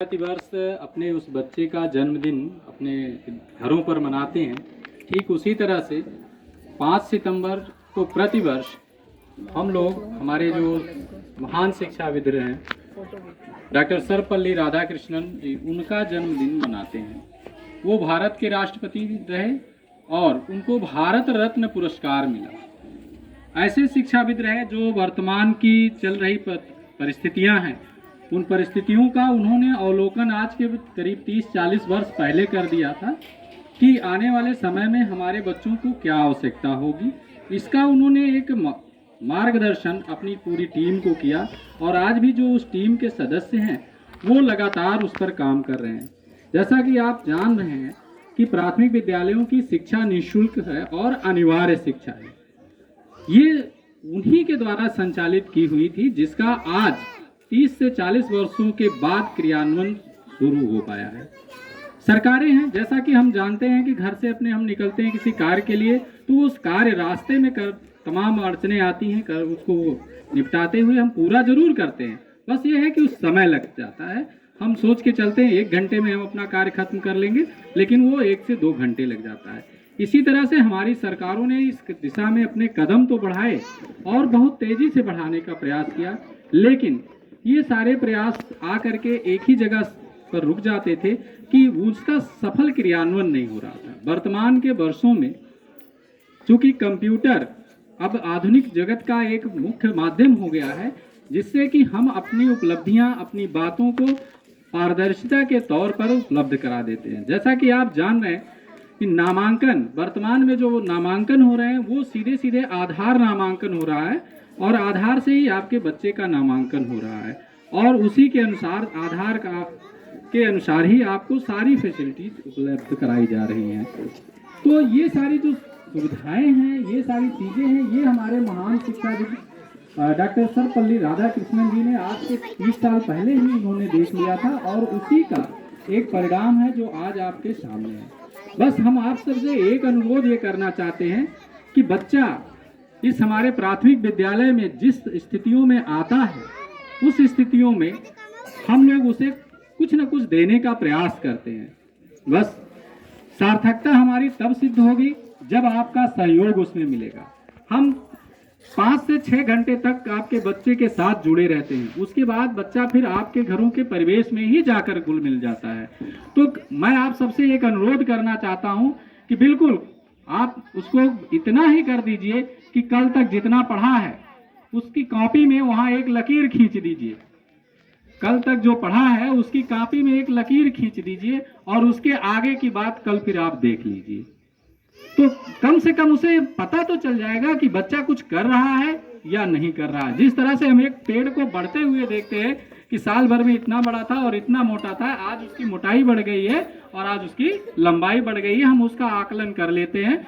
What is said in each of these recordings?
प्रतिवर्ष अपने उस बच्चे का जन्मदिन अपने घरों पर मनाते हैं, ठीक उसी तरह से 5 सितंबर को प्रतिवर्ष हम लोग हमारे जो महान शिक्षाविद रहे हैं डॉक्टर सर्वपल्ली राधाकृष्णन जी, उनका जन्मदिन मनाते हैं। वो भारत के राष्ट्रपति रहे और उनको भारत रत्न पुरस्कार मिला। ऐसे शिक्षाविद रहे जो वर्तमान की चल रही परिस्थितियां हैं, उन परिस्थितियों का उन्होंने अवलोकन आज के करीब 30-40 वर्ष पहले कर दिया था कि आने वाले समय में हमारे बच्चों को क्या आवश्यकता होगी। इसका उन्होंने एक मार्गदर्शन अपनी पूरी टीम को किया और आज भी जो उस टीम के सदस्य हैं वो लगातार उस पर काम कर रहे हैं। जैसा कि आप जान रहे हैं कि प्राथमिक विद्यालयों की शिक्षा निःशुल्क है और अनिवार्य शिक्षा है। ये उन्हीं के द्वारा संचालित की हुई थी, जिसका आज 30 से 40 वर्षों के बाद क्रियान्वयन शुरू हो पाया है। सरकारें हैं, जैसा कि हम जानते हैं कि घर से अपने हम निकलते हैं किसी कार्य के लिए, तो उस कार्य रास्ते में तमाम अड़चने आती हैं, उसको निपटाते हुए हम पूरा जरूर करते हैं। बस ये है कि उस समय लग जाता है। हम सोच के चलते हैं 1 घंटे में हम अपना कार्य खत्म कर लेंगे, लेकिन वो 1 से 2 घंटे लग जाता है। इसी तरह से हमारी सरकारों ने इस दिशा में अपने कदम तो बढ़ाए और बहुत तेजी से बढ़ाने का प्रयास किया, लेकिन ये सारे प्रयास आकर के एक ही जगह पर रुक जाते थे कि उसका सफल क्रियान्वयन नहीं हो रहा था। वर्तमान के वर्षों में चूंकि कंप्यूटर अब आधुनिक जगत का एक मुख्य माध्यम हो गया है, जिससे कि हम अपनी उपलब्धियां, अपनी बातों को पारदर्शिता के तौर पर उपलब्ध करा देते हैं। जैसा कि आप जान रहे हैं कि नामांकन, वर्तमान में जो नामांकन हो रहे हैं वो सीधे सीधे आधार नामांकन हो रहा है और आधार से ही आपके बच्चे का नामांकन हो रहा है और उसी के अनुसार आधार के अनुसार ही आपको सारी फैसिलिटीज उपलब्ध कराई जा रही हैं। तो ये सारी जो सुविधाएं हैं, ये सारी चीजें हैं, ये हमारे महान शिक्षाविद डॉक्टर सर्वपल्ली राधाकृष्णन जी ने आज से 30 साल पहले ही उन्होंने देख लिया था और उसी का एक परिणाम है जो आज आपके सामने है। बस हम आप सबसे एक अनुरोध ये करना चाहते हैं कि बच्चा इस हमारे प्राथमिक विद्यालय में जिस स्थितियों में आता है, उस स्थितियों में हम लोग उसे कुछ न कुछ देने का प्रयास करते हैं। बस सार्थकता हमारी तब सिद्ध होगी जब आपका सहयोग उसमें मिलेगा। हम 5 से 6 घंटे तक आपके बच्चे के साथ जुड़े रहते हैं, उसके बाद बच्चा फिर आपके घरों के परिवेश में ही जाकर घुल मिल जाता है। तो मैं आप सबसे एक अनुरोध करना चाहता हूं कि बिल्कुल आप उसको इतना ही कर दीजिए कि कल तक जितना पढ़ा है उसकी कॉपी में वहां एक लकीर खींच दीजिए। कल तक जो पढ़ा है उसकी कॉपी में एक लकीर खींच दीजिए और उसके आगे की बात कल फिर आप देख लीजिए। तो कम से कम उसे पता तो चल जाएगा कि बच्चा कुछ कर रहा है या नहीं कर रहा है। जिस तरह से हम एक पेड़ को बढ़ते हुए देखते हैं कि साल भर में इतना बड़ा था और इतना मोटा था, आज उसकी मोटाई बढ़ गई है और आज उसकी लंबाई बढ़ गई है, हम उसका आकलन कर लेते हैं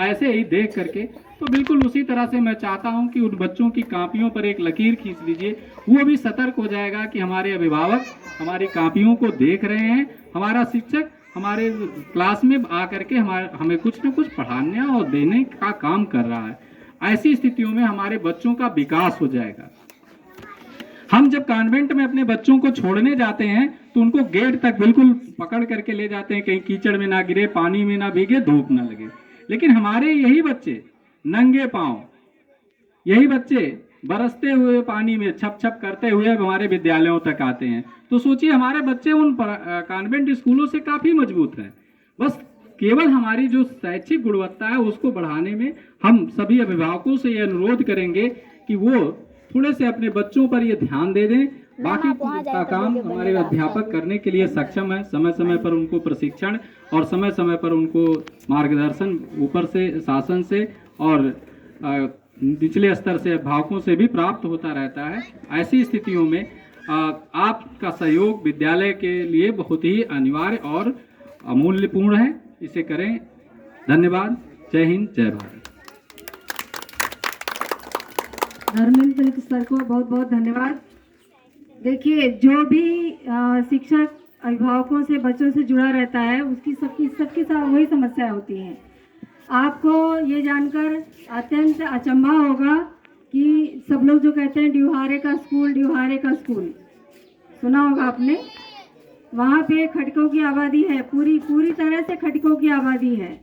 ऐसे ही देख करके। तो बिल्कुल उसी तरह से मैं चाहता हूं कि उन बच्चों की कॉपियों पर एक लकीर खींच दीजिए। वो भी सतर्क हो जाएगा कि हमारे अभिभावक हमारी कॉपियों को देख रहे हैं, हमारा शिक्षक हमारे क्लास में आकर के हमें कुछ न कुछ पढ़ाने और देने का काम कर रहा है। ऐसी स्थितियों में हमारे बच्चों का विकास हो जाएगा। हम जब कॉन्वेंट में अपने बच्चों को छोड़ने जाते हैं तो उनको गेट तक बिल्कुल पकड़ करके ले जाते हैं, कहीं कीचड़ में ना गिरे, पानी में ना भीगे, धूप ना लगे। लेकिन हमारे यही बच्चे नंगे पांव, यही बच्चे बरसते हुए पानी में छप छप करते हुए हमारे विद्यालयों तक आते हैं। तो सोचिए हमारे बच्चे उन कॉन्वेंट स्कूलों से काफी मजबूत हैं। बस केवल हमारी जो शैक्षिक गुणवत्ता है उसको बढ़ाने में हम सभी अभिभावकों से ये अनुरोध करेंगे कि वो थोड़े से अपने बच्चों पर ये ध्यान दे दें। बाकी का काम हमारे अध्यापक करने के लिए सक्षम है। समय समय पर उनको प्रशिक्षण और समय समय पर उनको मार्गदर्शन ऊपर से, शासन से और निचले स्तर से अभिभावकों से भी प्राप्त होता रहता है। ऐसी स्थितियों में आपका सहयोग विद्यालय के लिए बहुत ही अनिवार्य और अमूल्यपूर्ण है। इसे करें। धन्यवाद। जय हिंद, जय भारत। धर्मेंद्र सर को बहुत बहुत धन्यवाद। देखिए, जो भी शिक्षक अभिभावकों से, बच्चों से जुड़ा रहता है उसकी सबकी साथ वही समस्या होती है। आपको ये जानकर अत्यंत अचंभा होगा कि सब लोग जो कहते हैं ड्यूहारे का स्कूल, ड्यूहारे का स्कूल, सुना होगा आपने। वहाँ पे खटिकों की आबादी है, पूरी पूरी तरह से खटिकों की आबादी है।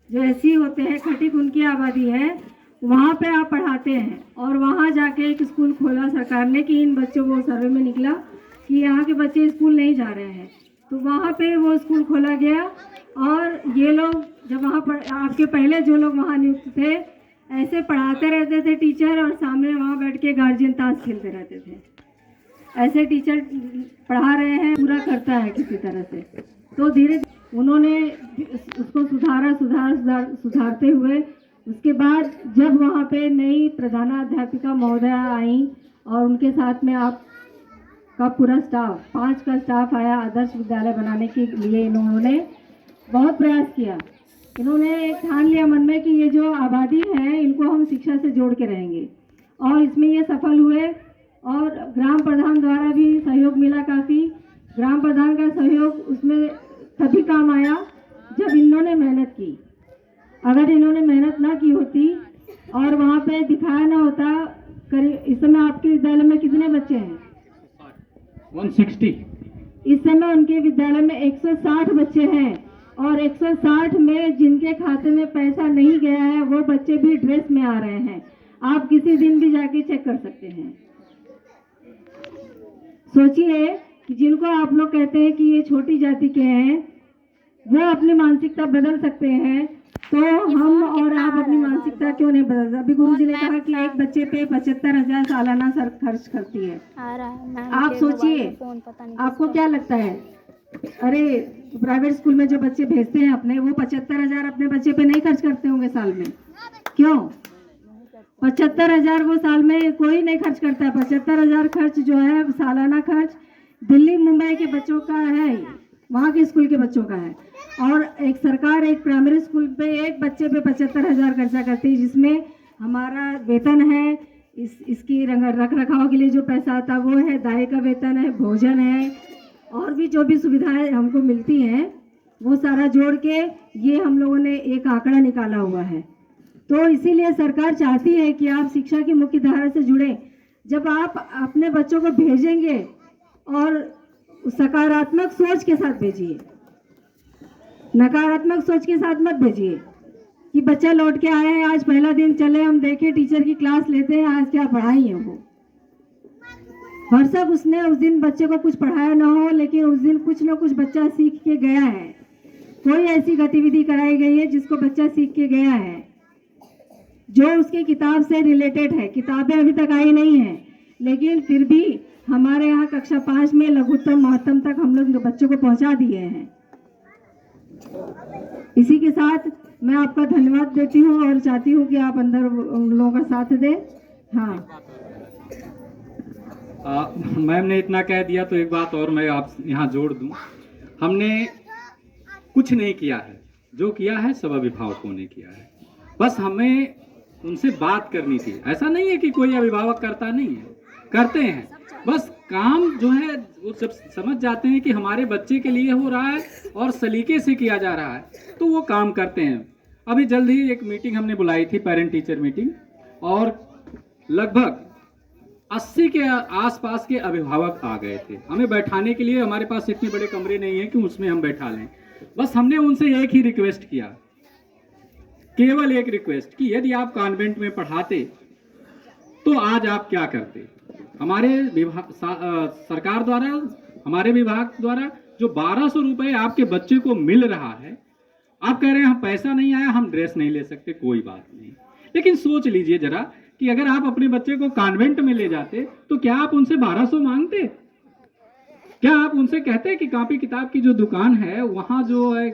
जो ऐसी होते हैं खटिक, उनकी आबादी है। वहाँ पे आप पढ़ाते हैं और वहाँ जाके एक स्कूल खोला सरकार ने कि इन बच्चों को सर्वे में निकला कि यहाँ के बच्चे स्कूल नहीं जा रहे हैं, तो वहाँ पे वो स्कूल खोला गया। और ये लोग जब वहाँ पर आपके पहले जो लोग वहाँ नियुक्त थे, ऐसे पढ़ाते रहते थे टीचर, और सामने वहाँ बैठ के गार्जियन ताश खेलते रहते थे। ऐसे टीचर पढ़ा रहे हैं, पूरा करता है किसी तरह से। तो धीरे उन्होंने उसको सुधारते हुए उसके बाद जब वहाँ पे नई प्रधानाध्यापिका महोदया आई और उनके साथ में आपका पूरा स्टाफ, 5 का स्टाफ आया आदर्श विद्यालय बनाने के लिए, इन्होंने बहुत प्रयास किया। इन्होंने ठान लिया मन में कि ये जो आबादी है इनको हम शिक्षा से जोड़ के रहेंगे, और इसमें ये सफल हुए। और ग्राम प्रधान द्वारा भी सहयोग मिला काफ़ी। ग्राम प्रधान का सहयोग उसमें तभी काम आया जब इन्होंने मेहनत की। अगर इन्होंने मेहनत ना की होती और वहाँ पे दिखाया ना होता, करीब इस समय आपके विद्यालय में कितने बच्चे हैं? 160। इस समय उनके विद्यालय में 160 बच्चे हैं, और 160 में जिनके खाते में पैसा नहीं गया है वो बच्चे भी ड्रेस में आ रहे हैं। आप किसी दिन भी जाके चेक कर सकते हैं। सोचिए कि जिनको आप लोग कहते हैं कि ये छोटी जाति के हैं, वो अपनी मानसिकता बदल सकते हैं, तो हम और आप अपनी मानसिकता क्यों नहीं बदल सकते? अभी गुरुजी ने कहा कि एक बच्चे पे 75,000 सालाना सर खर्च करती है। आप सोचिए, आपको क्या लगता है? अरे प्राइवेट स्कूल में जो बच्चे भेजते हैं अपने, वो 75,000 अपने बच्चे पे नहीं खर्च करते होंगे साल में? क्यों? 75,000 वो साल में कोई नहीं खर्च करता है। 75,000 खर्च जो है सालाना खर्च दिल्ली मुंबई के बच्चों का है, वहाँ के स्कूल के बच्चों का है। और एक सरकार एक प्राइमरी स्कूल पे एक बच्चे पे 75,000 खर्चा करती है, जिसमें हमारा वेतन है, इसकी रख रखाव के लिए जो पैसा आता है वो है, दाई का वेतन है, भोजन है, और भी जो भी सुविधाएं हमको मिलती हैं वो सारा जोड़ के ये हम लोगों ने एक आंकड़ा निकाला हुआ है। तो इसीलिए सरकार चाहती है कि आप शिक्षा की मुख्य धारा से जुड़े। जब आप अपने बच्चों को भेजेंगे और सकारात्मक सोच के साथ भेजिए, नकारात्मक सोच के साथ मत भेजिए कि बच्चा लौट के आए हैं, आज पहला दिन, चले हम देखें टीचर की क्लास लेते हैं, आज क्या पढ़ाई है वो। भरसक उसने उस दिन बच्चे को कुछ पढ़ाया ना हो, लेकिन उस दिन कुछ ना कुछ बच्चा सीख के गया है। कोई ऐसी गतिविधि कराई गई है जिसको बच्चा सीख के गया है, जो उसके किताब से रिलेटेड है। किताबें अभी तक आई नहीं है, लेकिन फिर भी हमारे यहाँ कक्षा 5 में लघुत्तम महत्तम तक हम लोग बच्चों को पहुँचा दिए हैं। इसी के साथ मैं आपका धन्यवाद देती हूँ और चाहती हूँ कि आप अंदर उन लोगों का साथ दें। हाँ, मैम ने इतना कह दिया तो एक बात और मैं आप यहाँ जोड़ दूँ। हमने कुछ नहीं किया है, जो किया है सब अभिभावकों ने किया है। बस हमें उनसे बात करनी थी। ऐसा नहीं है कि कोई अभिभावक करता नहीं है, करते हैं। बस काम जो है वो सब समझ जाते हैं कि हमारे बच्चे के लिए हो रहा है और सलीके से किया जा रहा है, तो वो काम करते हैं। अभी जल्द ही एक मीटिंग हमने बुलाई थी, पेरेंट टीचर मीटिंग, और लगभग 80 के आसपास के अभिभावक आ गए थे हमें बैठाने के लिए। हमारे पास इतने बड़े कमरे नहीं है कि उसमें हम बैठा लें। बस हमने उनसे एक ही रिक्वेस्ट किया, केवल एक रिक्वेस्ट, कि यदि आप कॉन्वेंट में पढ़ाते तो आज आप क्या करते। हमारे विभाग सरकार द्वारा, हमारे विभाग द्वारा जो 1200 रुपये आपके बच्चे को मिल रहा है, आप कह रहे हैं हम पैसा नहीं आया, हम ड्रेस नहीं ले सकते, कोई बात नहीं। लेकिन सोच लीजिए जरा कि अगर आप अपने बच्चे को कॉन्वेंट में ले जाते तो क्या आप उनसे 1200 मांगते? क्या आप उनसे कहते कि कॉपी किताब की जो दुकान है वहाँ जो है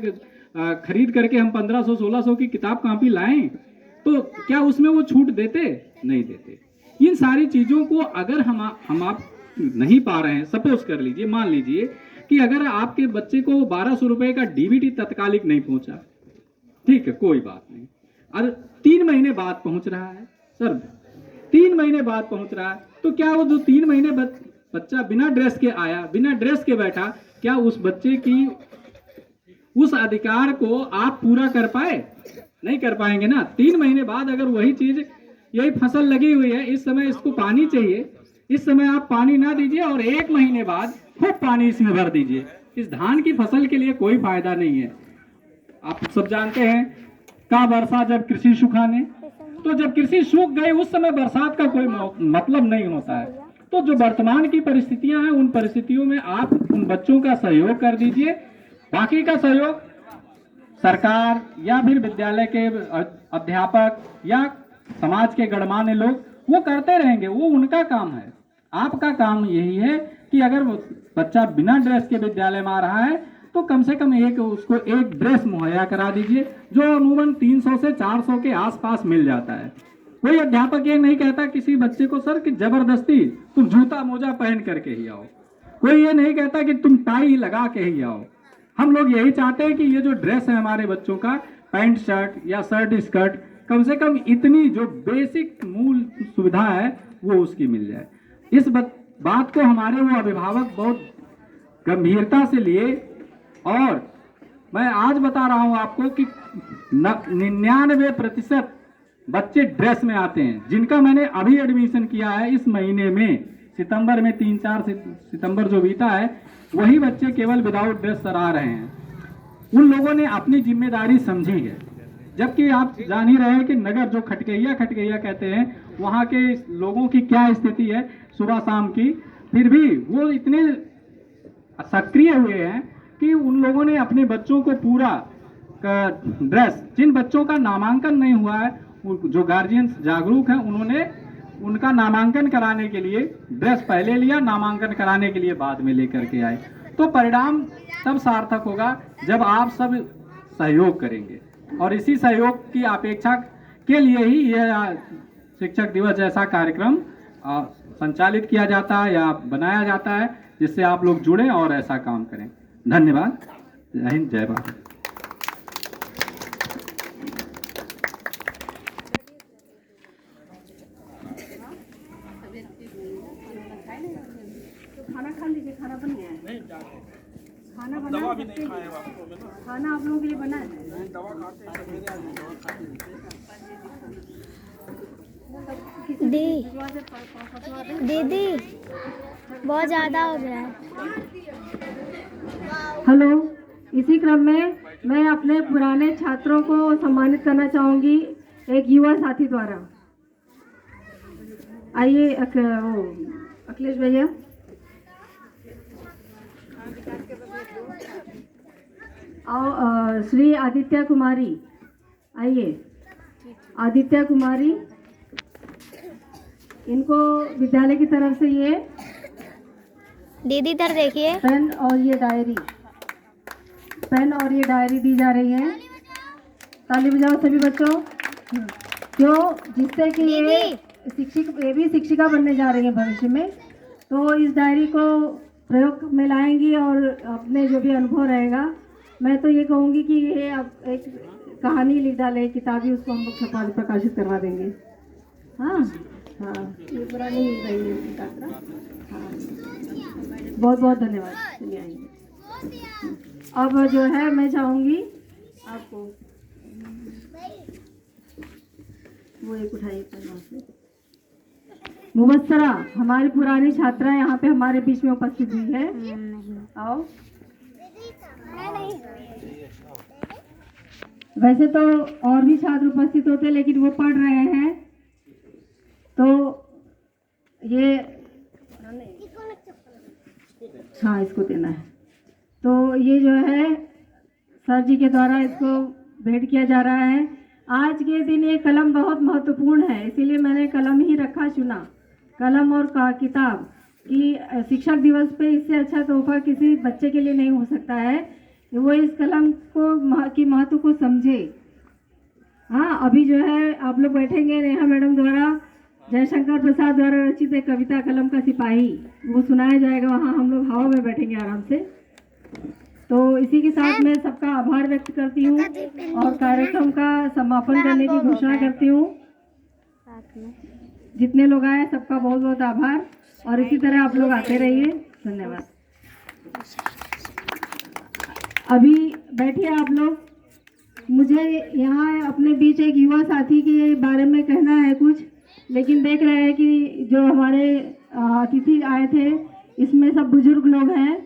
खरीद करके हम 1500-1600 की किताब कॉपी लाएं, तो क्या उसमें वो छूट देते? नहीं देते। इन सारी चीज़ों को अगर हम आप नहीं पा रहे हैं, सपोज कर लीजिए, मान लीजिए कि अगर आपके बच्चे को 1200 रुपये का डीवीडी तत्कालिक नहीं पहुंचा, ठीक है, कोई बात नहीं, और 3 महीने बाद पहुंच रहा है सर, 3 महीने बाद पहुंच रहा है, तो क्या वो जो 3 महीने बच्चा बिना ड्रेस के आया, बिना ड्रेस के बैठा, क्या उस बच्चे की उस अधिकार को आप पूरा कर पाए? नहीं कर पाएंगे ना। 3 महीने बाद अगर वही चीज, यही फसल लगी हुई है, इस समय इसको पानी चाहिए, इस समय आप पानी ना दीजिए और 1 महीने बाद खूब पानी इसमें भर दीजिए, इस धान की फसल के लिए कोई फायदा नहीं है। आप सब जानते हैं का वर्षा जब कृषि सुखाने, तो जब कृषि सूख गई उस समय बरसात का कोई मतलब नहीं होता है। तो जो वर्तमान की परिस्थितियां हैं, उन परिस्थितियों में आप उन बच्चों का सहयोग कर दीजिए। बाकी का सहयोग सरकार या फिर विद्यालय के अध्यापक या समाज के गणमान्य लोग वो करते रहेंगे, वो उनका काम है। आपका काम यही है कि अगर बच्चा बिना ड्रेस के विद्यालय में आ रहा है तो कम से कम उसको एक ड्रेस मुहैया करा दीजिए, जो अमूमन 300 से 400 के आसपास मिल जाता है। कोई अध्यापक ये नहीं कहता किसी बच्चे को सर कि जबरदस्ती तुम जूता मोजा पहन करके ही आओ, कोई ये नहीं कहता कि तुम टाई लगा के ही आओ। हम लोग यही चाहते हैं कि ये जो ड्रेस है हमारे बच्चों का, पैंट शर्ट या शर्ट स्कर्ट, कम से कम इतनी जो बेसिक मूल सुविधा है वो उसकी मिल जाए। इस बात को हमारे वो अभिभावक बहुत गंभीरता से लिए, और मैं आज बता रहा हूं आपको कि 99% बच्चे ड्रेस में आते हैं। जिनका मैंने अभी एडमिशन किया है इस महीने में, सितंबर में 3-4 सितंबर जो बीता है, वही बच्चे केवल विदाउट ड्रेस सर आ रहे हैं। उन लोगों ने अपनी जिम्मेदारी समझी है। जबकि आप जान ही रहे हैं कि नगर जो खटकैया कहते हैं, वहाँ के लोगों की क्या स्थिति है सुबह शाम की, फिर भी वो इतने सक्रिय हुए हैं कि उन लोगों ने अपने बच्चों को पूरा ड्रेस, जिन बच्चों का नामांकन नहीं हुआ है, जो गार्जियंस जागरूक हैं, उन्होंने उनका नामांकन कराने के लिए ड्रेस पहले लिया, नामांकन कराने के लिए बाद में लेकर के आए। तो परिणाम तब सार्थक होगा जब आप सब सहयोग करेंगे, और इसी सहयोग की अपेक्षा के लिए ही यह शिक्षक दिवस जैसा कार्यक्रम संचालित किया जाता है या बनाया जाता है, जिससे आप लोग जुड़ें और ऐसा काम करें। धन्यवाद। जय हिंद, जय भारत। खाना खा लीजिए, खाना बन गया है। खाना बना, दवा भी नहीं खाए खाना आप लोगों के लिए बना है। दीदी बहुत ज़्यादा हो गया है। हेलो, इसी क्रम में मैं अपने पुराने छात्रों को सम्मानित करना चाहूँगी एक युवा साथी द्वारा। आइए अखिलेश भैया। आओ श्री आदित्य कुमारी, आइए। आदित्य कुमारी, इनको विद्यालय की तरफ से ये दीदी इधर देखिए, पेन और ये डायरी दी जा रही है। ताली बजाओ सभी बच्चों, क्यों, जिससे कि ये भी शिक्षिका बनने जा रही है भविष्य में। तो इस डायरी को प्रयोग में लाएंगी और अपने जो भी अनुभव रहेगा, मैं तो ये कहूँगी कि ये अब एक कहानी लिख डाले, किताबी, उसको हम लोग छपा प्रकाशित करवा देंगे। हाँ हाँ, ये पुरानी मिल रही है इसकी काटना। हाँ, बहुत बहुत धन्यवाद। चलिए आएंगे। अब जो है मैं चाहूँगी आपको वो एक उठाइए। मुबस्सरा, हमारी पुरानी छात्रा यहाँ पे हमारे बीच में उपस्थित हुई है। आओ। वैसे तो और भी छात्र उपस्थित होते, लेकिन वो पढ़ रहे हैं, तो ये हाँ इसको देना है। तो ये जो है सर जी के द्वारा इसको भेंट किया जा रहा है। आज के दिन ये कलम बहुत महत्वपूर्ण है, इसीलिए मैंने कलम ही रखा चुना। कलम और किताब की शिक्षक दिवस पे इससे अच्छा तोहफा किसी बच्चे के लिए नहीं हो सकता है। वो इस कलम को की महत्व को समझे। हाँ, अभी जो है आप लोग बैठेंगे, नेहा मैडम द्वारा, जयशंकर प्रसाद द्वारा रचित एक कविता कलम का सिपाही, वो सुनाया जाएगा। वहाँ हम लोग हवा में बैठेंगे आराम से। तो इसी के साथ मैं सबका आभार व्यक्त करती हूँ और कार्यक्रम का समापन करने की घोषणा करती हूँ। जितने लोग आए सबका बहुत बहुत आभार, और इसी तरह आप लोग आते रहिए। धन्यवाद। अभी बैठिए आप लोग। मुझे यहाँ अपने बीच एक युवा साथी के बारे में कहना है कुछ, लेकिन देख रहे हैं कि जो हमारे अतिथि आए थे इसमें सब बुजुर्ग लोग हैं,